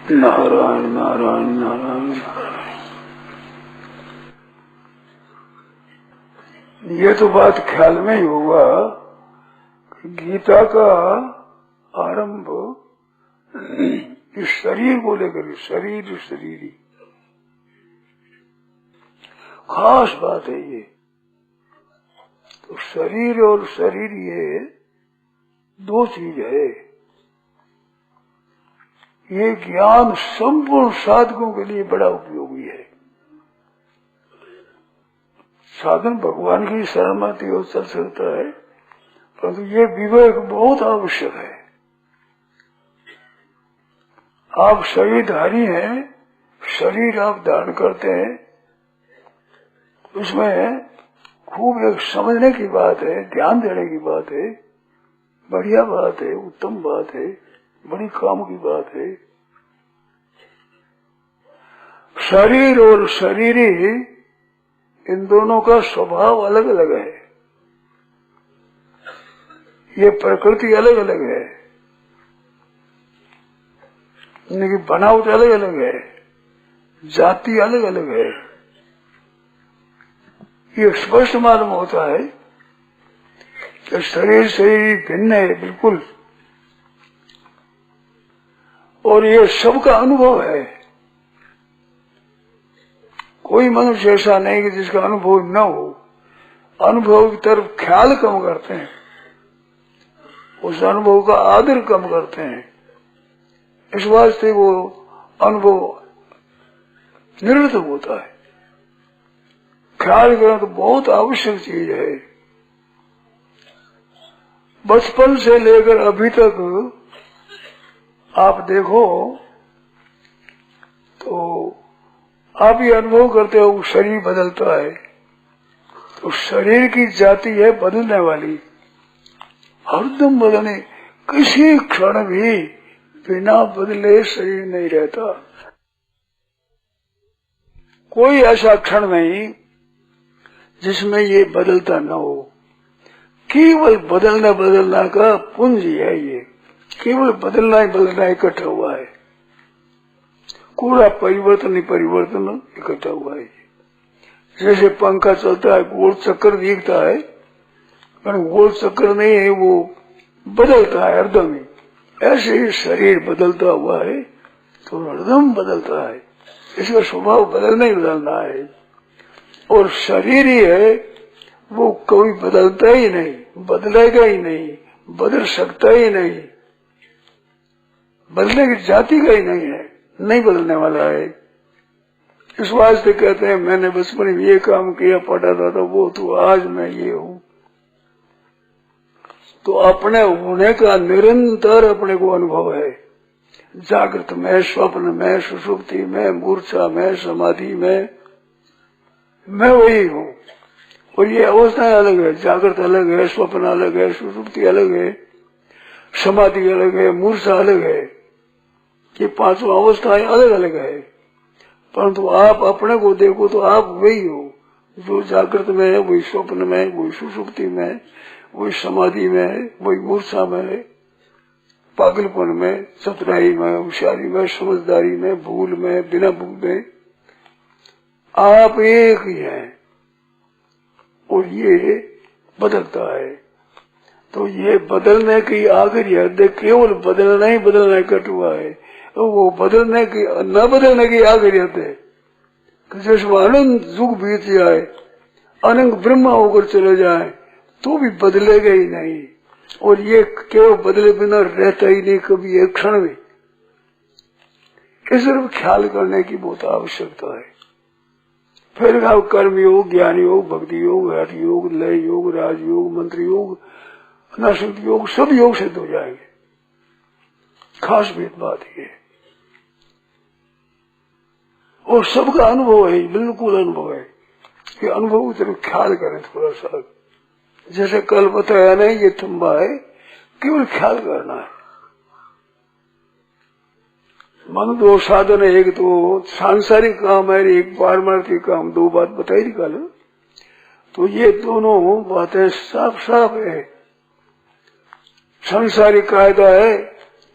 नारायण नारायण नारायण नारायण। ये तो बात ख्याल में ही होगा कि गीता का आरंभ इस शरीर को लेकर, शरीर शरीरी खास बात है ये। तो शरीर और शरीर ये दो चीज है। ये ज्ञान संपूर्ण साधकों के लिए बड़ा उपयोगी है। साधन भगवान की शरण में तो चल सकता है, परंतु ये विवेक बहुत आवश्यक है। आप शरीरधारी हैं, शरीर आप धारण करते हैं, उसमें खूब एक समझने की बात है, ध्यान देने की बात है, बढ़िया बात है, उत्तम बात है, बड़ी काम की बात है। शरीर और शरीरी इन दोनों का स्वभाव अलग अलग है, ये प्रकृति अलग अलग है, इनकी बनावट अलग अलग है, जाति अलग अलग है। ये स्पष्ट मालूम होता है कि शरीर से ही भिन्न है बिल्कुल, और ये सबका अनुभव है। कोई मनुष्य ऐसा नहीं कि जिसका अनुभव न हो। अनुभव की तरफ ख्याल कम करते हैं, उस अनुभव का आदर कम करते हैं। इस वास्ते वो अनुभव निरर्थक होता है। ख्याल करना तो बहुत आवश्यक चीज है। बचपन से लेकर अभी तक आप देखो तो आप ये अनुभव करते हो शरीर बदलता है, तो शरीर की जाति है बदलने वाली, हरदम बदलने। किसी क्षण भी बिना बदले शरीर नहीं रहता। कोई ऐसा क्षण नहीं जिसमें ये बदलता न हो। केवल बदलना का पुंज है ये, केवल बदलना इकट्ठा हुआ है। पूरा परिवर्तन ही परिवर्तन इकट्ठा हुआ है। जैसे पंखा चलता है, गोल चक्कर दिखता है, पर गोल चक्कर नहीं है, वो बदलता है हरदम ही। ऐसे ही शरीर बदलता हुआ है तो हरदम बदलता है। इसका स्वभाव बदलना ही बदलना है। और शरीर ही है, वो कभी बदलता ही नहीं, बदलेगा ही नहीं, बदल सकता ही नहीं, बदलने की जाति का ही नहीं है, नहीं बदलने वाला है। इस वास्ते कहते हैं मैंने बचपन में ये काम किया, पढ़ा था वो, तो आज मैं ये हूँ। तो अपने होने का निरंतर अपने को अनुभव है। जागृत में, स्वप्न में, सुषुप्ति में, मूर्छा में, समाधि में, मैं वही हूँ। और ये अवस्थाएं अलग है, जागृत अलग है, स्वप्न अलग है, सुषुप्ति अलग है, समाधि अलग है, मूर्छा अलग है। ये पांचों अवस्थाएं अलग अलग है। परंतु आप अपने को देखो तो आप वही हो। जो जागृत में है वही स्वप्न में, वही सुषुप्ति में, वही समाधि में, वही मूर्छा में, पागलपन में, चतुराई में, होशियारी में, समझदारी में, भूल में, बिना भूल में, आप एक ही हैं। और ये बदलता है। तो ये बदलने की आखिरी हद केवल बदलना ही बदलना इकट्ठ हुआ है। तो वो बदलने की, न बदलने की आखिरी हद है कि जैसे अनंत युग बीत जाए, अनंत ब्रह्मा होकर चले जाए, तो भी बदलेगा ही नहीं। और ये केवल बदले बिना रहता ही नहीं कभी एक क्षण भी। इस तरफ ख्याल करने की बहुत आवश्यकता है। फिर आप कर्म योग, ज्ञान योग, भक्ति योग, हठ योग, लय योग, राजयोग, मंत्र योग, अनासक्त योग, सब योग सिद्ध हो जाएंगे। खास बात ये। और सबका अनुभव है, बिल्कुल अनुभव है। कि अनुभव की तरफ ख्याल करें थोड़ा सा। जैसे कल बताया नहीं, ये तुम्बा है, केवल ख्याल करना है। मन दो साधन है, एक तो सांसारिक काम है, एक पारमार्थिक काम। दो बात बताई थी कल। तो ये दोनों बातें साफ साफ है। सांसारिक कायदा है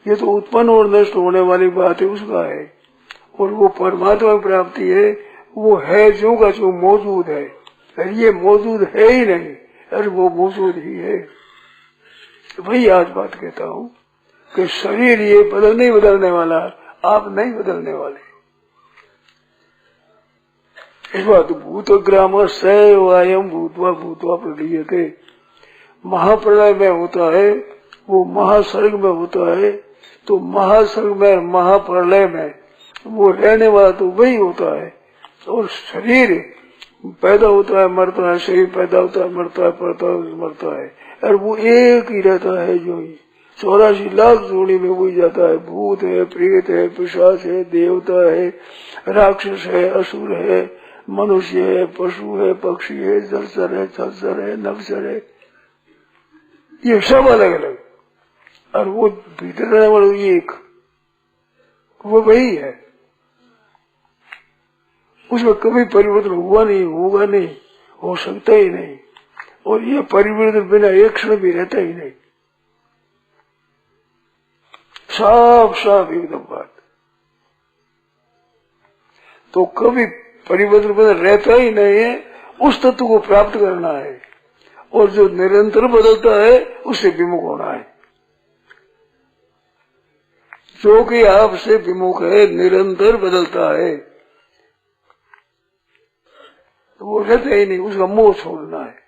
ये तो उत्पन्न और नष्ट होने वाली बात है, उसका है। और वो परमात्मा की प्राप्ति है, वो है जो का जो मौजूद है, और ये मौजूद है ही नहीं, अरे वो मौजूद ही है। वही आज बात कहता हूँ कि शरीर ये नहीं बदलने वाला, आप नहीं बदलने वाले। इस बात भूतग्राम सैवायम भूतवा भूतवा प्रलीयते, महाप्रलय में होता है, वो महासर्ग में होता है, तो महासर्ग में महाप्रलय में वो रहने वाला तो वही होता है। और शरीर पैदा होता है मरता है, शरीर पैदा होता है मरता है, पड़ता है मरता है, और वो एक ही रहता है जो ही 84 लाख जोड़ी में वही जाता है। भूत है, प्रेत है, पिशाच है, देवता है, राक्षस है, असुर है, मनुष्य है, पशु है, पक्षी है, जलचर है, छलचर है, नवचर है, ये सब अलग अलग, और वो भीतर रहने वाला एक, वो वही है। उसमें कभी परिवर्तन हुआ नहीं, होगा नहीं, हो सकता ही नहीं, और ये परिवर्तन बिना एक क्षण भी रहता ही नहीं। साफ साफ एकदम बात। तो कभी परिवर्तन बिना रहता ही नहीं है, उस तत्व को प्राप्त करना है, और जो निरंतर बदलता है उससे विमुख होना है। जो कि आपसे विमुख है, निरंतर बदलता है, तो वो रहता ही नहीं, उसका मोह छोड़ना है,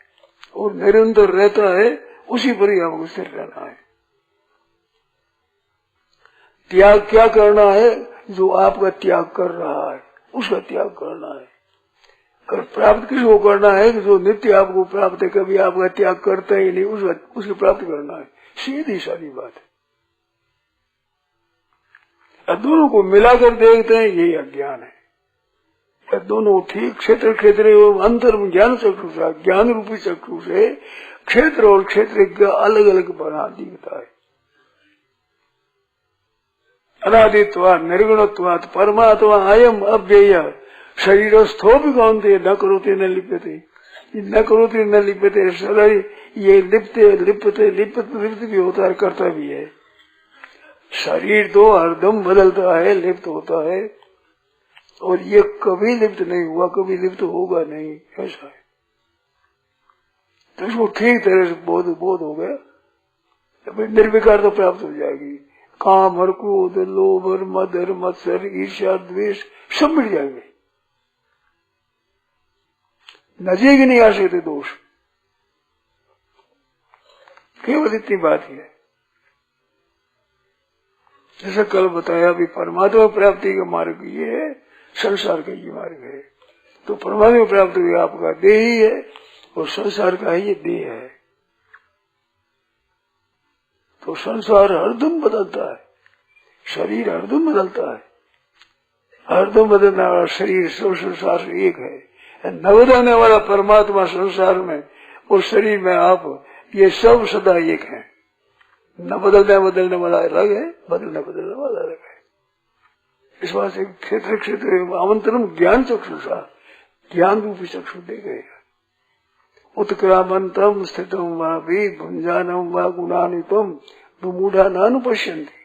और निरंतर रहता है, उसी पर ही आपको स्थिर रहना है। त्याग क्या करना है? जो आपका त्याग कर रहा है उसका त्याग करना है। कर प्राप्त किसको करना है? जो नित्य आपको प्राप्त है, कभी आपका त्याग करता ही नहीं, उसकी प्राप्त करना है। सीधी सारी बात है। दोनों को मिलाकर देखते हैं, यही अज्ञान है। दोनों ठीक क्षेत्र क्षेत्र अंतर ज्ञान चक्षु, ज्ञान रूपी चक्षु से क्षेत्र और क्षेत्र का अलग अलग बना दिखता है। अनादित्वा निर्गुणत्वात् परमात्मा अयम अव्यय शरीरस्थो भी कौनते न करोते न लिप्यते, न करोते न लिप्यते। शरीर ये लिप्ते लिप्यते लिप्त भी होता है, करता भी है। शरीर तो हरदम बदलता है, लिप्त होता है, और ये कभी लिप्त नहीं हुआ, कभी लिप्त होगा नहीं, ऐसा है। तो इसको ठीक तरह से बोध हो गया, तो निर्विकार तो प्राप्त हो जाएगी। काम और क्रोध, लोभ और मद और मत्सर, ईर्ष्या, द्वेष सब मिट जाएंगे, नजेगी नहीं आ सकते दोष। केवल इतनी बात ही है। जैसा कल बताया, अभी परमात्मा प्राप्ति का मार्ग ये है, संसार का ये मार्ग है। तो परमात्मा प्राप्त हुआ आपका देह ही है, और संसार का ही ये देह है। तो संसार हरदम बदलता है, शरीर हरदम बदलता है, हरदम बदलने वाला शरीर सब संसार से एक है। न बदलने वाला परमात्मा संसार में और शरीर में आप, ये सब सदा एक है। न बदलने वाला अलग है, बदलने वाला अलग है। इस बात से क्षेत्र क्षेत्र आमंत्रण ज्ञान चक्षुषा, ज्ञान रूपी चक्षु दे गए। उत्क्रामंतम स्थितम वा भी भुंजानम वा गुणान्वितम विमूढ़ा नानुपश्यन्ति।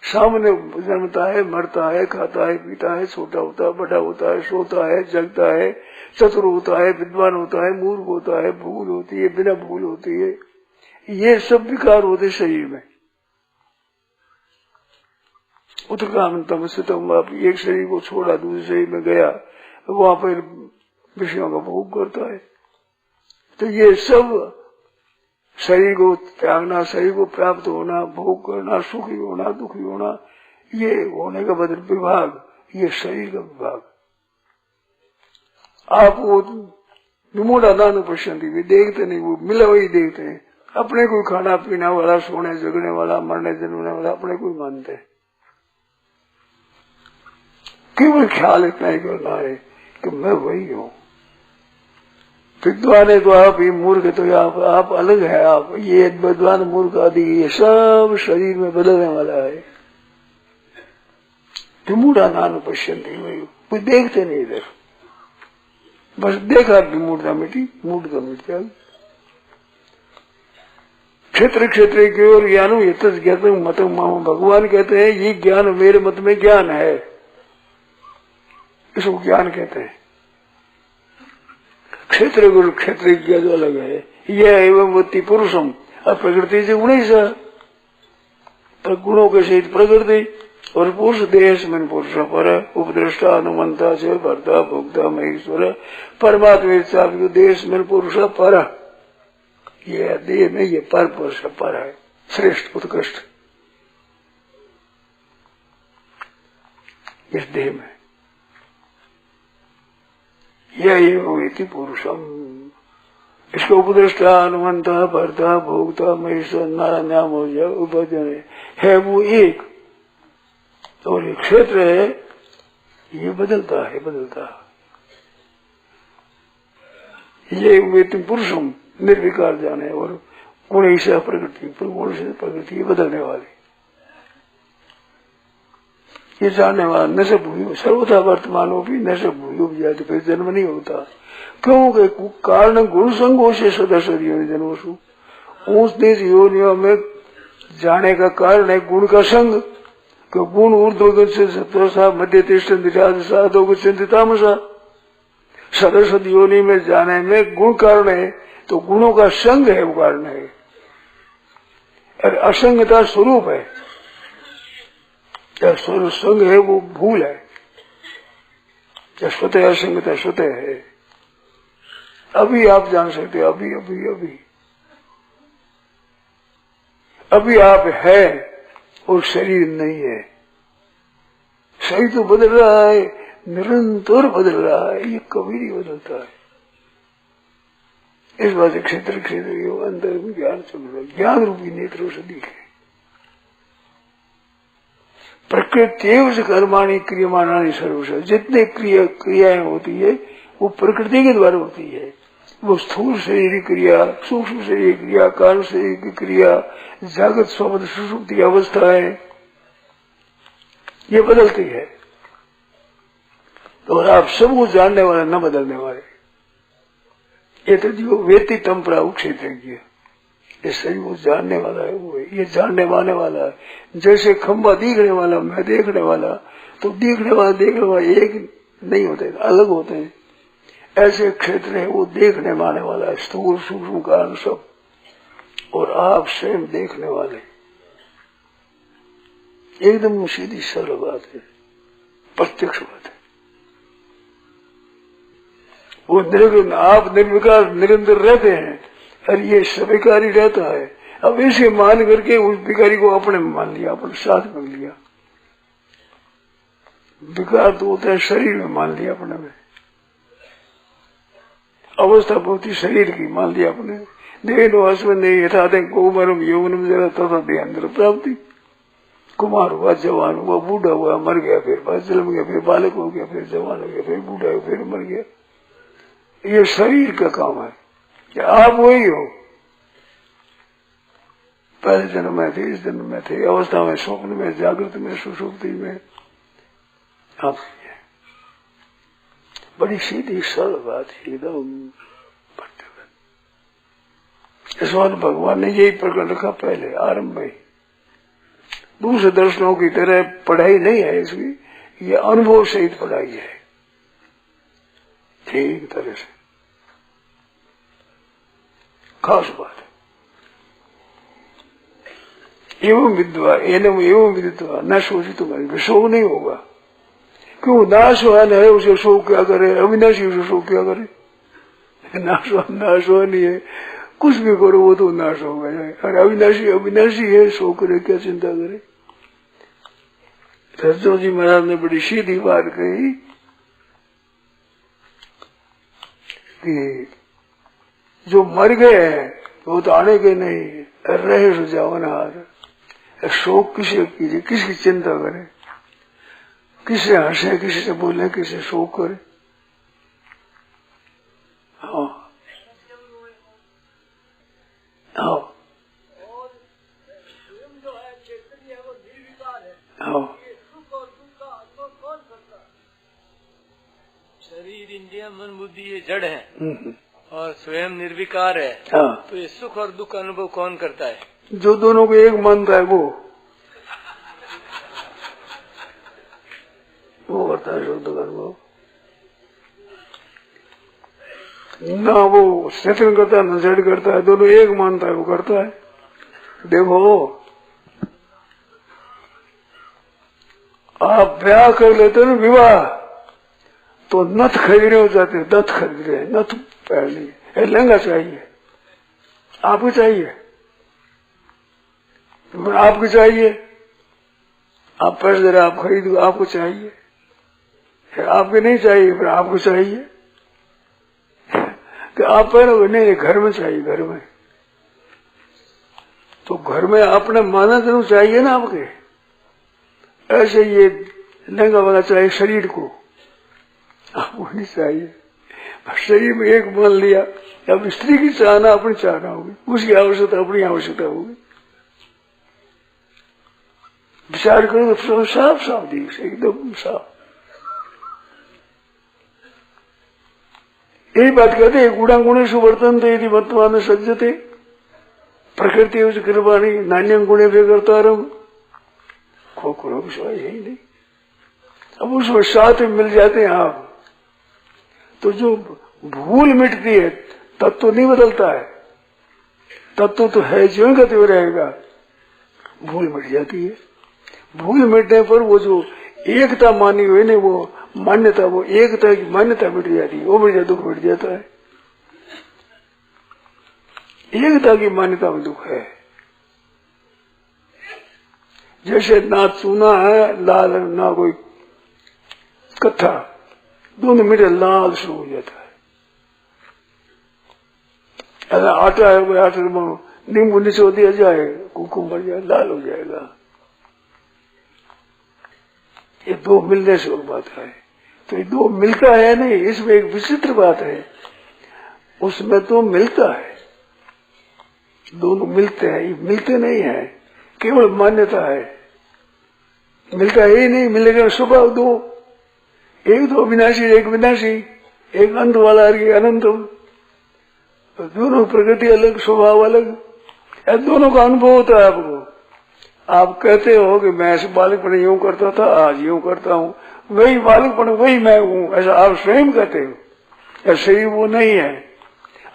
सामने जन्मता है, मरता है, खाता है, पीता है, छोटा होता है, बड़ा होता है, सोता है, जगता है, चतुर होता है, विद्वान होता है, मूर्ख होता है, भूल होती है, बिना भूल होती है। ये सब विकार होते शरीर में। उत्क्रामंतम स्थितम, एक शरीर को छोड़ा दूसरे शरीर में गया, वहां पर विषयों का भोग करता है। तो ये सब शरीर को त्यागना, शरीर को प्राप्त होना, भोग करना, सुखी होना, दुखी होना, ये होने का बदल विभाग, ये शरीर का विभाग। आप वो विमूढ़ा नानुपश्यन्ति भी देखते नहीं, वो मिला वही देखते हैं। अपने कोई खाना पीना वाला, सोने जगने वाला, मरने जन्मने वाला अपने कोई मानते हैं। केवल ख्याल इतना ही करना है कि मैं वही हूँ। विद्वान है तो आप, ये मूर्ख है तो आप अलग है। आप ये विद्वान मूर्ख आदि ये सब शरीर में बदलने वाला है। विमूढ़ा नानुपश्यन्ति, कोई देखते नहीं इधर, बस देखा विमूढ़ता मिटी, मूढ़ता मिट जाएगी। क्षेत्र क्षेत्र की ओर ज्ञान ये ज्ञान मत भगवान कहते हैं ये ज्ञान मेरे मत में ज्ञान है, इसको ज्ञान कहते हैं। क्षेत्र गुरु क्षेत्र ज्ञान जो अलग है, यह एवं वत्ति पुरुषम और प्रकृति से गुण सा गुणों के सहित प्रकृति और पुरुष देश में पुरुष पर उपद्रष्टा अनुमंता से भरता भोक्ता महेश्वर परमात्मा देश में पुरुष पर, ये देह में ये पर पुरुष पर है, श्रेष्ठ उत्कृष्ट इस देह में। यह पुरुषम, इसको उपद्रष्टा अनुमंता भरता भोक्ता महेश्वर नारायण नाम हो जाए उपजन है वो एक, और ये क्षेत्र है ये बदलता है बदलता है। ये तुम पुरुषम निर्विकार जाने और गुण से प्रकृति गुण से प्रकृति बदलने वाली, ये जानने वाला न सब भूमि सर्वथा वर्तमान हो भी न सब भूमि उपजा तो फिर जन्म नहीं होता। क्योंकि कारण गुण संगो से सदस्य जन्मसु उस देश योनियों में जाने का कारण है गुण का संग, कि गुण ऊर्ध्व सत्वसा मध्य तिष्ठा सदस्य योनि में जाने में गुण कारण है, तो गुणों का संग है वो कारण है, और असंगता स्वरूप है, या स्वरूप संग है वो भूल है, या स्वतः असंगता स्वतः है। अभी आप जान सकते हो, अभी अभी अभी अभी आप है और शरीर नहीं है, शरीर तो बदल रहा है, निरंतर बदल रहा है, ये कभी नहीं बदलता है। इस बात से क्षेत्र क्षेत्र अंदर में ज्ञान चल रहा है, ज्ञान रूपी नेत्रों से दिखे। प्रकृति कर्माणी क्रियमाणानी सर्वश, जितने क्रियाएं होती है वो प्रकृति के द्वारा होती है। वो स्थूल शरीर की क्रिया, सूक्ष्म शरीर की क्रिया, कारण शरीर की क्रिया, जागृत स्वप्न सुषुप्ति अवस्थाएं ये बदलती है, और आप सबको जानने वाले न बदलने वाले, ये तो वेती तम प्राहु क्षेत्रज्ञ, ये शरीर को जानने वाला है वो है, ये जानने वाले वाला है। जैसे खंबा दिखने वाला मैं देखने वाला, तो देखने वाला एक नहीं होते, अलग होते हैं। ऐसे क्षेत्र है वो देखने वाले वाला है, स्थूल सूक्ष्म कारण सब, और आप स्वयं देखने वाले। एकदम सीधी सरल बात है, प्रत्यक्ष बात है। वो निर्गुण आप निर्विकार निरंतर रहते हैं, और ये स्वीकारी रहता है। अब इसे मान करके उस विकारी को अपने में मान लिया, अपने साथ में लिया। विकार तो होता है शरीर में मान लिया अपने में, अवस्था बहुत शरीर की मान लिया अपने। देनो अस्मिन् यथा कौमारम यौवनम जरा तथा देहांतर प्राप्ति, कुमार हुआ, जवान हुआ, बूढ़ा हुआ, मर गया, फिर जन्म गया, फिर बालक हो गया, फिर जवान हो गया, फिर बूढ़ा हो, फिर मर गया। ये शरीर का काम है, क्या आप वही हो? पहले जन्म में थे, इस जन्म में थे, अवस्था में, स्वप्न में, जागृत में, सुषुप्ति में, आप बड़ी सीधी सरल बात है एकदम। इस बात भगवान ने यही प्रकट रखा पहले आरंभ में। दूसरे दर्शनों की तरह पढ़ाई नहीं है इसकी, ये अनुभव सहित पढ़ाई है ठीक तरह से, खास बात है। एवं विद्वा एवं विदित्वा न सोचित शोक नहीं होगा, क्यों नाशवान है उसे शोक क्या करे, अविनाशी उसे शोक क्या करे। नाशवान नहीं है, कुछ भी करो वो तो नाश होगा जाए, और अविनाशी है, शोक करे क्या चिंता करे। सज्जो जी महाराज ने बड़ी सीधी बात कही कि जो मर गए हैं वो तो आने के नहीं, रहे सुजावन हार। शोक किसे कीजिए, किसकी चिंता करे, किसे हंसे, किसी से बोले, किसे शोक करे। हाँ हाँ हाँ, शरीर इंद्रिय मन बुद्धि ये जड़ है, और स्वयं निर्विकार है। हाँ, तो ये सुख और दुख अनुभव कौन करता है? जो दोनों को एक मानता है वो करता है सुख दुख अनुभव। ना वो सेतन करता है न जड़ करता है, दोनों एक मानता है वो करता है। देखो आप ब्याह कर लेते ना, विवाह, तो नथ खरीदने हो जाते, दत्त खरीद रहे, नथ पहन लिए, लहंगा चाहिए, आपको चाहिए, आपको चाहिए, आप पैसे दे रहे, आप खरीद, आपको चाहिए, आपके नहीं चाहिए, फिर आपको चाहिए कि आप पहनोगे, नहीं घर में चाहिए, घर में, तो घर में अपने माना जरूर चाहिए ना आपके। ऐसे ये लहंगा वाला चाहिए शरीर को, आपको नहीं चाहिए, शरीर में एक मान लिया। अब स्त्री की चाहना अपनी चाहना होगी, उसकी आवश्यकता अपनी आवश्यकता होगी। विचार करो तो साफ साफ दिख, एकदम साफ। यही बात कहते हैं, गुणांगुणेषु वर्तन्ते यदि वर्तमान सज्जते प्रकृति उस कृपाणी नान्यं गुणे व्यगर्तारम। खोखरो विश्वास यही नहीं। अब उसमें साथ में मिल जाते हैं आप, तो भूल मिटती है, तत्व नहीं बदलता है, तत्व तो है जो गति हो रहेगा, भूल मिट जाती है। भूल मिटने पर वो जो एकता मानी हुई नहीं, वो मान्यता, वो एकता की मान्यता मिट जाती है, वो मिट जाता, दुख मिट जाता है। एकता की मान्यता में दुख है। जैसे ना चूना है लाल, ना कोई कत्था, दोनों मिटे लाल शुरू हो जाता है। अगर आटा है, वो आटे में नींबू निचो दिया जाए, कुमकुम भर जाए, लाल हो जाएगा। ये दो मिलने से और बात है। तो ये दो मिलता है नहीं, इसमें एक विचित्र बात है, उसमें तो मिलता है, दोनों मिलते हैं, ये मिलते नहीं है, केवल मान्यता है। मिलता है ही नहीं, मिलेगा स्वभाव दो, एक तो अविनाशी, एक विनाशी, एक अंत वाला एक अनंत, दोनों प्रकृति अलग, स्वभाव अलग, दोनों का अनुभव होता है आपको। आप कहते हो कि मैं ऐसे बालकपन यूं करता था, आज यूं करता हूँ, वही बालकपन वही मैं हूँ, ऐसा आप स्वयं कहते हो, ऐसे ही वो नहीं है।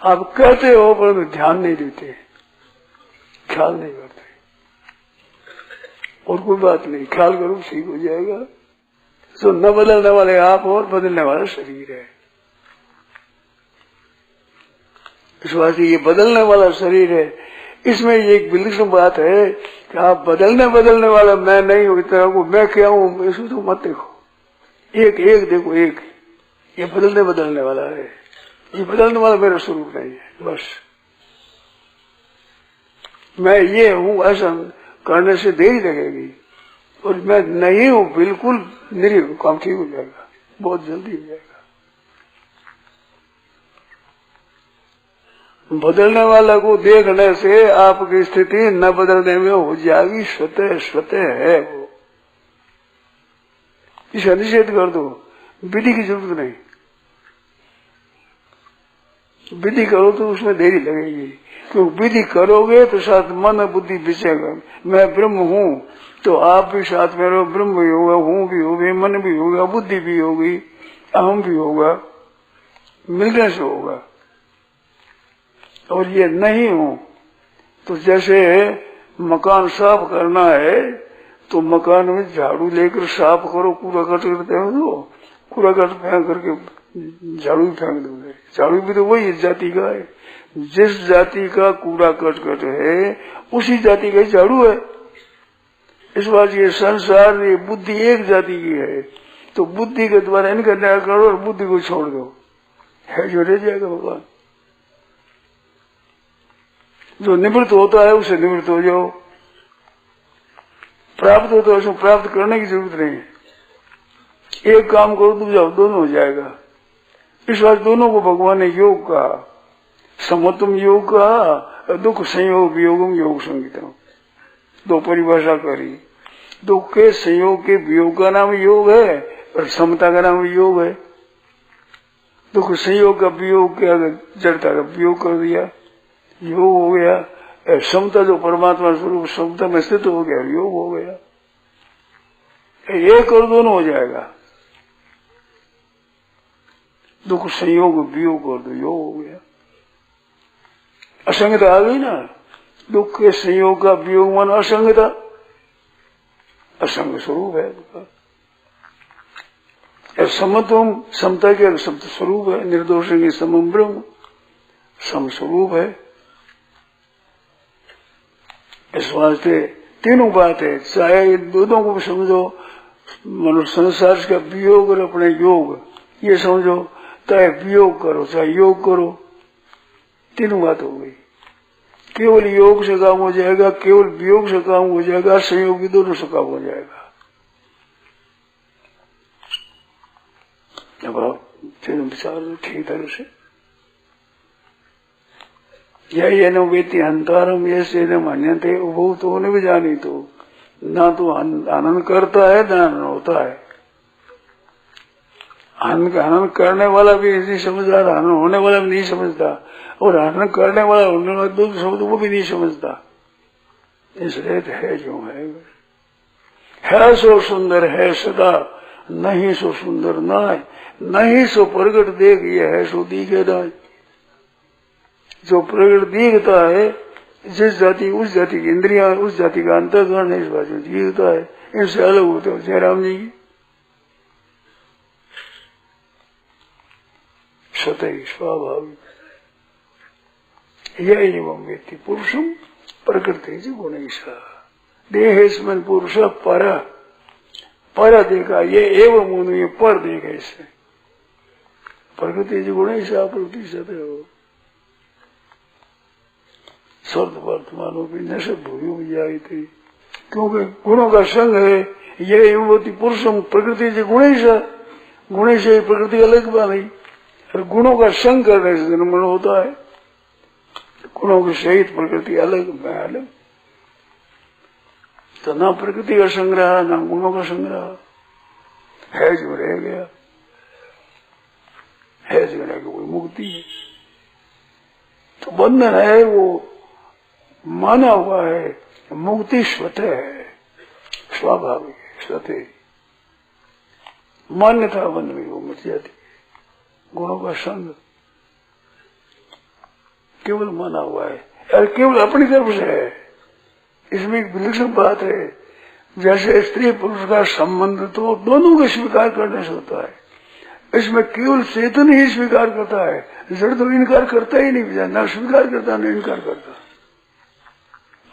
आप कहते हो पर ध्यान नहीं देते, ख्याल नहीं करते, और कोई बात नहीं, ख्याल करो ठीक हो जाएगा। तो न बदलने वाले आप और बदलने वाला शरीर है। इस वास्ते ये बदलने वाला शरीर है। इसमें ये एक विलक्षण बात है कि आप बदलने वाला मैं नहीं हूं, इतना को मैं क्या हूं, इसको तो मत देखो, एक एक देखो, एक ये बदलने वाला है, ये बदलने वाला मेरा स्वरूप नहीं है। बस मैं ये हूं ऐसा करने से देरी लगेगी, और मैं नहीं हूं बिल्कुल निरीह, काम ठीक हो जाएगा, बहुत जल्दी हो जाएगा। बदलने वाला को देखने से आपकी स्थिति न बदलने में हो जाएगी, स्वतः स्वतः है वो। इसे निषेध कर दो, विधि की जरूरत नहीं, विधि करो तो उसमें देरी लगेगी, क्योंकि विधि करोगे तो साथ मन बुद्धि बिचेगा। मैं ब्रह्म हूँ तो आप भी साथ में रहो, ब्रह्म भी होगा, हूँ भी होगी, मन भी होगा, बुद्धि भी होगी, अहम भी होगा, मिलने से होगा। और ये नहीं हो तो जैसे मकान साफ करना है तो मकान में झाड़ू लेकर साफ करो, कूड़ा कट करते हो तो कूड़ा कट फेंक करके झाड़ू फेंक दोगे, झाड़ू भी तो वही जाति का है, जिस जाति का कूड़ा कट है उसी जाति का झाड़ू है। इस बात ये संसार ये बुद्धि एक जाति की है, तो बुद्धि के द्वारा इनका न्याय करो और बुद्धि को छोड़ दो, है जो रह जाएगा भगवान। जो निवृत्त होता है उसे निवृत्त हो जाओ, प्राप्त होता है उसे प्राप्त करने की जरूरत नहीं है। एक काम करो तो जाओ, दोनों हो जाएगा। इस बार दोनों को भगवान ने योग कहा, समत्वम योग कहा, दुख संयोग वियोगम योग संगीतम, दो परिभाषा करी। दुख के संयोग के वियोग का नाम योग है और समता का नाम योग है। दुख संयोग का वियोग किया, जड़ता का वियोग कर दिया, योग हो गया। समता जो परमात्मा स्वरूप समता में स्थित हो गया, योग हो गया। एक और दोनों हो जाएगा। दुख संयोग वियोग कर दो, योग हो गया। असंगता आ गई ना, दुख के संयोग का वियोग मन असंगता, असंग स्वरूप है। समत्वम समता के शब्द स्वरूप है, निर्दोष समम ब्रह्म सम स्वरूप है। इस वास्ते तीनों बात है, चाहे दोनों को समझो, मनुष्य संसार का वियोग और अपने योग, ये समझो, चाहे वियोग करो चाहे योग करो, तीनों बात हो गई। केवल योग से काम हो जाएगा, केवल वियोग से काम हो जाएगा, संयोग भी दोनों से काम हो जाएगा। अब आप विचार ठीक तरह से, यही न वेती हंतारम ऐसे न मान्यते वो तो उन्हें भी जानी, तो ना तो आनंद करता है ना आनंद होता है। आनंद करने वाला भी नहीं समझता, आनंद होने वाला भी नहीं समझता, और आनंद करने वाला होने वाला दो शब्द वो भी नहीं समझता। इसलिए है जो है सो सुंदर है सदा, नहीं सो सुंदर ना, नहीं सो प्रगट देख, ये है सो दिखे ना। जो प्रगट दिखता है, जिस जाति उस जाति की इंद्रिया, उस जाति का अंतःकरण इस बात में दिखता है, इनसे अलग होते हो जयराम जी की स्वतः स्वाभाविक। यह एवं व्यक्ति पुरुषम प्रकृति से गुणैसा देहेस्मन पुरुष पर देखा, ये एवं ये पर देखा, इससे प्रकृति से गुणैसा प्रकृति सतह हो शब्द वर्तमानों की नशे भूमि जाई थी, क्योंकि गुणों का संग है। ये एवं पुरुषम प्रकृति से गुणैसा, गुणे से प्रकृति अलग बा नहीं, गुणों का संग करने से जन्म होता है। गुणों के सहित प्रकृति अलग, मैं अलग, तो ना प्रकृति का संग्रह ना गुणों का संग्रह है, जो रह गया है, जो रह गया कोई मुक्ति है। तो बंधन है वो माना हुआ है, मुक्ति स्वतः है, स्वाभाविक है, स्वतः मान्यता बन गई, वो मिट जाती है। गुणों का संग केवल माना हुआ है, और केवल अपनी तरफ से है। इसमें एक विलक्षण बात है, जैसे स्त्री पुरुष का संबंध तो दोनों को स्वीकार करने से होता है, इसमें केवल चेतन ही स्वीकार करता है, जड़ तो इनकार करता ही नहीं, ना स्वीकार करता ना इनकार करता,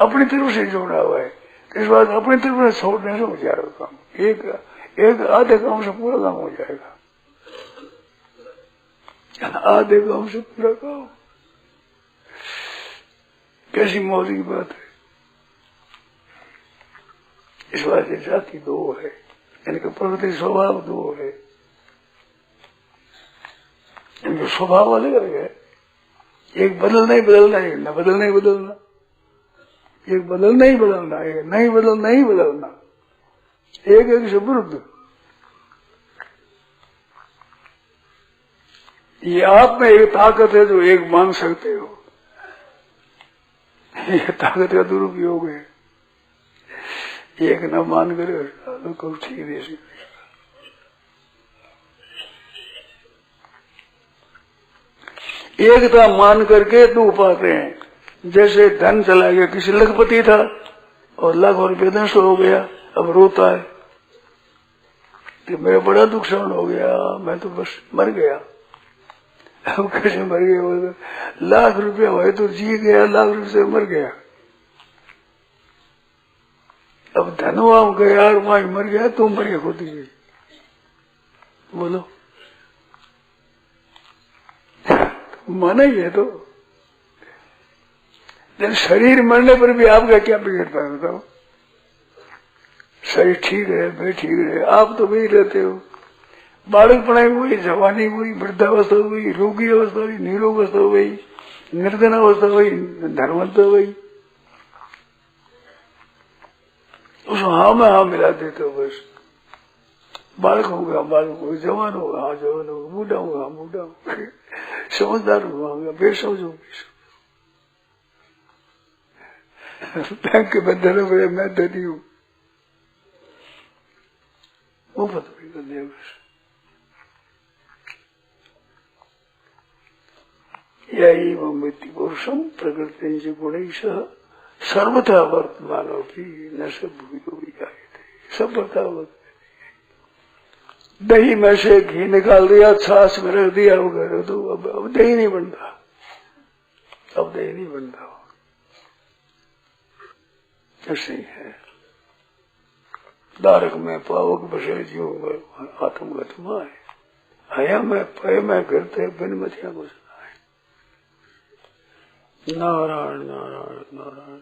अपनी तरफ से जोड़ा हुआ है। इस बात अपनी तरफ से छोड़ने से हो जाएगा काम, एक आधे काम से पूरा काम हो जाएगा, आधे काम से पूरा काम। कैसी मौज की बात है। इस बात से जाति दो है, इनका प्रकृति स्वभाव दो है, इनका स्वभाव अलग अलग है। एक बदलना ही बदलना, एक न बदलना ही बदलना, एक बदलना ही बदलना, एक नहीं बदलना ही बदलना, एक एक से विरुद्ध। ये आप में एक ताकत है जो एक मान सकते हो, ये ताकत का दुरुपयोग है। एक न मान करे तो ठीक दे सकते। एकता मान करके दो पाते हैं। जैसे धन चला गया, किसी लखपति था और लाखों रुपये नष्ट हो गया, अब रोता है कि मेरा बड़ा दुख सहन हो गया, मैं तो बस मर गया। अब कैसे मर गया? लाख रुपया हुए तो जी गया, लाख रुपये से मर गया। अब धनवा गया और वहां मर गया, तो मर गया खुद ही। बोलो माना ही है तो शरीर मरने पर भी आपका क्या बिगड़ता है बताओ? शरीर ठीक है, मैं ठीक रहे, आप तो वही रहते हो। बालक पढ़ाई हुई, जवानी हुई, वृद्धावस्था हुई, रोगी अवस्था हुई, निरोग अवस्था हुई, निर्धन अवस्था हुई, धर्मता हुई, उस हाँ में हाँ मिला देते हो बस। बालक होगा बालक होगा, जवान होगा हाँ जवान होगा, बूढ़ा होगा हाँ बूढ़ा होगा, समझदार होगा बेसमझ होगा। बैंक के बंधन में मैं धनी हूँ, मुफ्त में कर दिया बस। यही वो मिति पुरुषम प्रकृति गुणैषः सर्वथा वर्तमानोपि न सब भूयो विजायते। सब बता दही में से घी निकाल दिया, छाछ में रख दिया वगैरह, तो अब दही नहीं बनता, अब दही नहीं बनता। ऐसे ही है दारक में पावक बसे जीव आत्मगत माए, आया मैं पय मैं करते बिन मथिया घुसना है। नारायण नारायण नारायण।